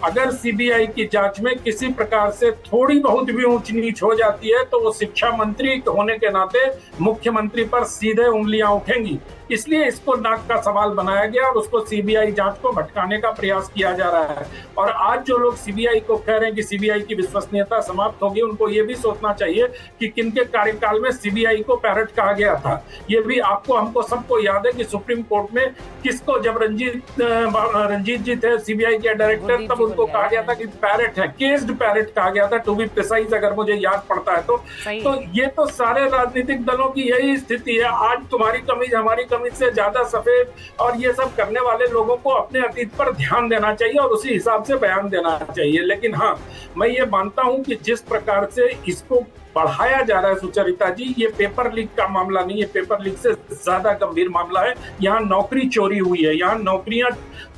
अगर CBI की जांच में किसी प्रकार से थोड़ी बहुत भी ऊंच नीच हो जाती है तो वो शिक्षा मंत्री होने के नाते मुख्यमंत्री पर सीधे उंगलियां उठेंगी। इसलिए इसको नाक का सवाल बनाया गया और उसको CBI जांच को भटकाने का प्रयास किया जा रहा है। और आज जो लोग CBI को कह रहे हैं कि CBI की विश्वसनीयता समाप्त होगी, उनको ये भी सोचना चाहिए कि किनके कार्यकाल में CBI को पैरट कहा गया था। ये भी हमको सबको याद है कि सुप्रीम कोर्ट में किसको, जब रंजीत जी थे CBI के डायरेक्टर, तब उनको कहा गया था कि पैरट है, केस्ड पैरट कहा गया था, टू बी प्रिसाइज, अगर मुझे याद पड़ता है तो ये तो सारे राजनीतिक दलों की यही स्थिति है। आज तुम्हारी कमीज हमारी समिति से ज्यादा सफेद और ये सब करने वाले लोगों को अपने अतीत पर ध्यान देना चाहिए और उसी हिसाब से बयान देना चाहिए। लेकिन हाँ, मैं ये मानता हूं कि जिस प्रकार से इसको बढ़ाया जा रहा है सुचरिता जी, ये पेपर लीक का मामला नहीं है, पेपर लीक से ज्यादा गंभीर मामला है। यहाँ नौकरी चोरी हुई है, यहाँ नौकरियां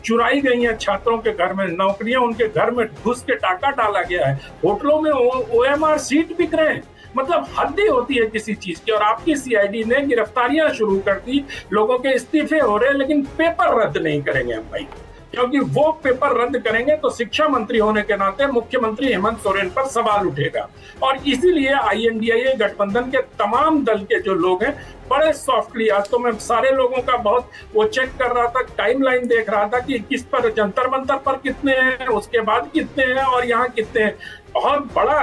चुराई गई हैं छात्रों के घर में, नौकरियां उनके घर में घुस के डाका डाला गया है, होटलों में OMR सीट बिक रहे हैं। मतलब हद ही होती है किसी चीज की। और आपकी CID ने गिरफ्तारियां शुरू कर दी, लोगों के इस्तीफे हो रहे हैं, लेकिन पेपर रद्द नहीं करेंगे हम भाई, क्योंकि वो पेपर रद्द करेंगे तो शिक्षा मंत्री होने के नाते मुख्यमंत्री हेमंत सोरेन पर सवाल उठेगा। और इसीलिए INDIA गठबंधन के तमाम दल के जो लोग हैं बड़े सॉफ्टली, आज तो मैं सारे लोगों का बहुत वो चेक कर रहा था, टाइमलाइन देख रहा था कि किस पर जंतर मंतर पर कितने हैं, उसके बाद कितने हैं और यहाँ कितने हैं। बहुत बड़ा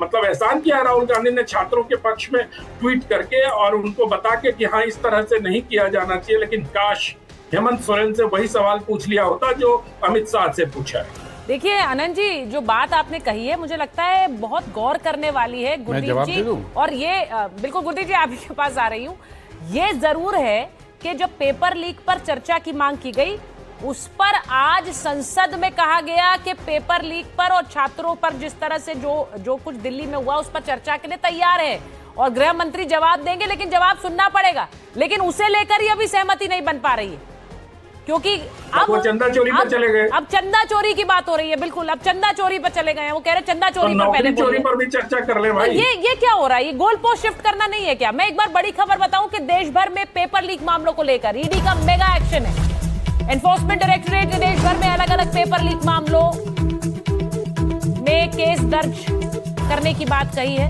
मतलब एहसान किया राहुल गांधी ने छात्रों के पक्ष में ट्वीट करके और उनको बता के कि हाँ इस तरह से नहीं किया जाना चाहिए। लेकिन काश हेमंत सोरेन से वही सवाल पूछ लिया होता जो अमित शाह से पूछा है। देखिए आनंद जी, जो बात आपने कही है मुझे लगता है बहुत गौर करने वाली है गुरदीप जी। और ये बिल्कुल गुरदीप जी आपके पास आ रही हूँ। ये जरूर है कि जब पेपर लीक पर चर्चा की मांग की गई, उस पर आज संसद में कहा गया कि पेपर लीक पर और छात्रों पर जिस तरह से जो कुछ दिल्ली में हुआ उस पर चर्चा के लिए तैयार है और गृह मंत्री जवाब देंगे, लेकिन जवाब सुनना पड़ेगा। लेकिन उसे लेकर ही अभी सहमति नहीं बन पा रही है, क्योंकि अब वो चंदा चोरी पर चले गए। अब चंदा चोरी की बात हो रही है, बिल्कुल अब चंदा चोरी पर चले गए हैं। वो कह रहे चंदा चोरी पर पहले चोरी पर भी चर्चा कर ले भाई। ये क्या हो रहा है? ये गोल पोस्ट शिफ्ट करना नहीं है क्या? मैं एक बार बड़ी खबर बताऊं कि देश भर में पेपर लीक मामलों को लेकर ED का मेगा एक्शन है। एनफोर्समेंट डायरेक्टोरेट ने देश भर में अलग अलग पेपर लीक मामलों में केस दर्ज करने की बात कही है।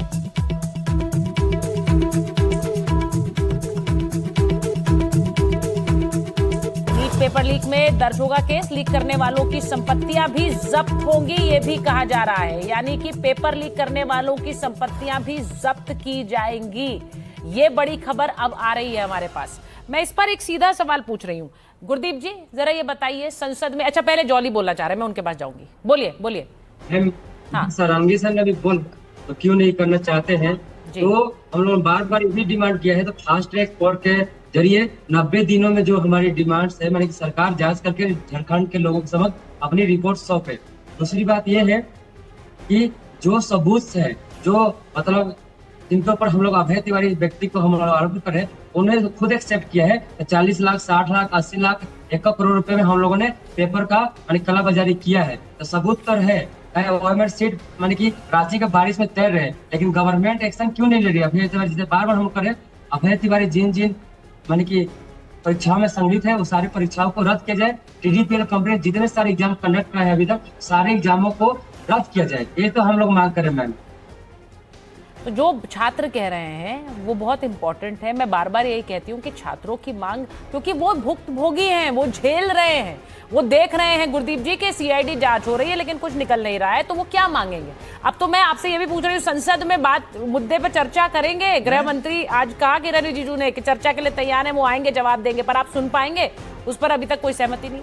पेपर लीक में दर्ज होगा केस, लीक करने वालों की संपत्तियां भी जब्त होंगी, ये भी कहा जा रहा है। यानी कि पेपर लीक करने वालों की संपत्तियां भी जब्त की जाएंगी। ये बड़ी खबर अब आ रही है हमारे पास। मैं इस पर एक सीधा सवाल पूछ रही हूँ गुरदीप जी, जरा ये बताइए संसद में, अच्छा पहले जॉली बोलना चाह रहे हैं, मैं उनके पास जाऊंगी। बोलिए। हाँ सरांगी सर ने भी बोल तो क्यों नहीं करना चाहते हैं, तो हम लोग बार बार ये भी डिमांड किया है, तो फास्ट ट्रैक कोर्ट के जरिए 90 दिनों में जो हमारी डिमांड्स है, मानी कि सरकार जांच करके झारखंड के लोगों के समक्ष अपनी रिपोर्ट सौंपे। दूसरी बात यह है कि जो सबूत है, जो मतलब जिनके ऊपर हम लोग अभय तिवारी व्यक्ति को हम लोग आरोपित कर रहे हैं, उन्हें खुद एक्सेप्ट किया है 40 लाख, 60 लाख, 80 लाख, 1 करोड़ रुपए में हम लोगों ने पेपर का मानी कालाबाजारी किया है। तो सबूत पर है। OMR सीट मानी कि रांची के बारिश में तैर रहे, लेकिन गवर्नमेंट एक्शन क्यों नहीं ले रही? अभय तिवारी जिसे बार बार हम कर रहे हैं, अभय तिवारी जिन मानी कि परीक्षाओं में संमिलित है वो सारी परीक्षाओं को रद्द किया जाए। TDPL कंपनी जितने सारे एग्जाम कंडक्ट कराए हैं अभी तक, सारे एग्जामों को रद्द किया जाए। ये तो हम लोग मांग कर रहे हैं मैम। तो जो छात्र कह रहे हैं वो बहुत इंपॉर्टेंट है। मैं बार बार यही कहती हूँ कि छात्रों की मांग, क्योंकि वो भुक्तभोगी हैं, वो झेल रहे हैं, वो देख रहे हैं गुरदीप जी के CID जांच हो रही है लेकिन कुछ निकल नहीं रहा है, तो वो क्या मांगेंगे? अब तो मैं आपसे ये भी पूछ रही हूँ, संसद में बात मुद्दे पर चर्चा करेंगे? गृह मंत्री आज कहा किरण रिजिजू ने कि चर्चा के लिए तैयार है, वो आएंगे जवाब देंगे, पर आप सुन पाएंगे? उस पर अभी तक कोई सहमति नहीं।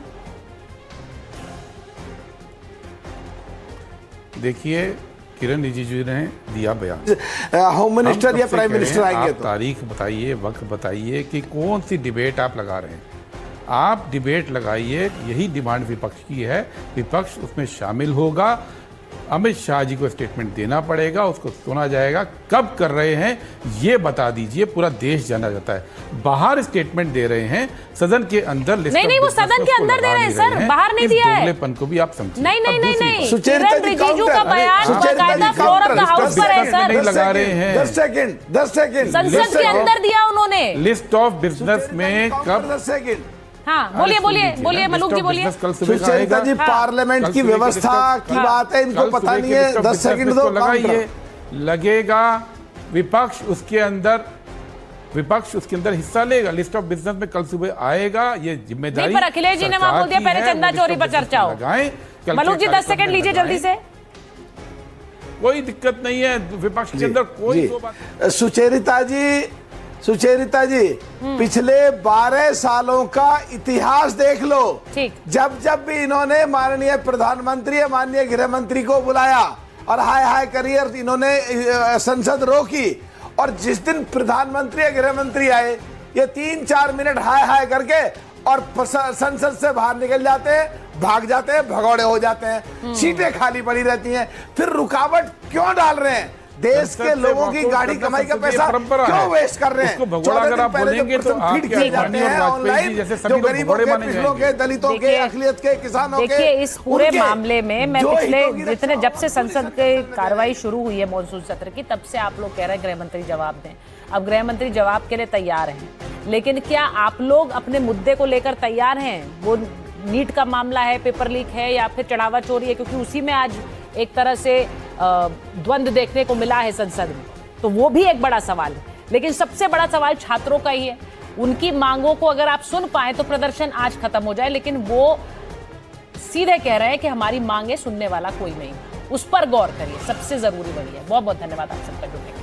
देखिए किरण रिजिजू ने दिया बयान, होम मिनिस्टर या प्राइम मिनिस्टर आएंगे तो तारीख बताइए, वक्त बताइए कि कौन सी डिबेट आप लगा रहे हैं। आप डिबेट लगाइए, यही डिमांड विपक्ष की है, विपक्ष उसमें शामिल होगा। अमित शाह जी को स्टेटमेंट देना पड़ेगा, उसको सुना जाएगा। कब कर रहे हैं ये बता दीजिए, पूरा देश जाना जाता है। बाहर स्टेटमेंट दे रहे हैं, सदन के अंदर नहीं, वो सदन के अंदर दे रहे हैं सर, बाहर नहीं दिया है। दोगलेपन को भी आप समझिए। नहीं, किरण रिजिजू का बयान बाकायदा फ्लोर ऑफ द हाउस पर है सर। नहीं लगा रहे हैं। 10 सेकंड संसद के अंदर दिया उन्होंने। लिस्ट ऑफ बिजनेस में कब? 10 सेकंड। हाँ बोलिए मलूक जी बोलिए। सुचेता जी, पार्लियामेंट की व्यवस्था की बात है, इनको पता नहीं है। 10 सेकंड दो, लगाइए। लगेगा विपक्ष उसके अंदर हिस्सा लेगा। लिस्ट ऑफ बिजनेस में कल सुबह आएगा, ये जिम्मेदारी। पर अखिलेश जी ने वहां बोल दिया पहले चंदा चोरी पर चर्चा हो। मलूक जी 10 सेकंड लीजिए जल्दी से। कोई दिक्कत नहीं है, विपक्ष के अंदर कोई बात। सुचेरिता जी, पिछले 12 सालों का इतिहास देख लो। जब भी इन्होंने माननीय प्रधानमंत्री या माननीय गृह मंत्री को बुलाया और हाय करिए, इन्होंने संसद रोकी, और जिस दिन प्रधानमंत्री या गृह मंत्री आए ये 3-4 मिनट हाय हाय करके और संसद से बाहर निकल जाते हैं, भाग जाते हैं, भगौड़े हो जाते हैं, सीटें खाली पड़ी रहती हैं। फिर रुकावट क्यों डाल रहे हैं? देश के लोगों की गाड़ी कमाई का पैसा क्यों वेस्ट कर रहे हैं? 14 दिन पहले जो प्रश्न फीड किए जाते हैं ऑनलाइन, जो गरीबों के, पिछड़ों के, दलितों के, अखिलियत के, किसानों के, देखिए इस पूरे मामले में मैं पिछले जितने जब से संसद की कार्रवाई शुरू हुई है मॉनसून सत्र की, तब से आप लोग कह रहे हैं गृह मंत्री जवाब दें। अब गृह मंत्री जवाब के लिए तैयार हैं, लेकिन क्या आप लोग अपने मुद्दे को लेकर तैयार हैं? वो नीट का मामला है, पेपर लीक है, या फिर चढ़ावा चोरी है? क्योंकि उसी में आज एक तरह से द्वंद्व देखने को मिला है संसद में, तो वो भी एक बड़ा सवाल है। लेकिन सबसे बड़ा सवाल छात्रों का ही है। उनकी मांगों को अगर आप सुन पाए तो प्रदर्शन आज खत्म हो जाए, लेकिन वो सीधे कह रहे हैं कि हमारी मांगे सुनने वाला कोई नहीं। उस पर गौर करिए, सबसे जरूरी वही है। बहुत बहुत धन्यवाद आप सबका जुड़ने के लिए।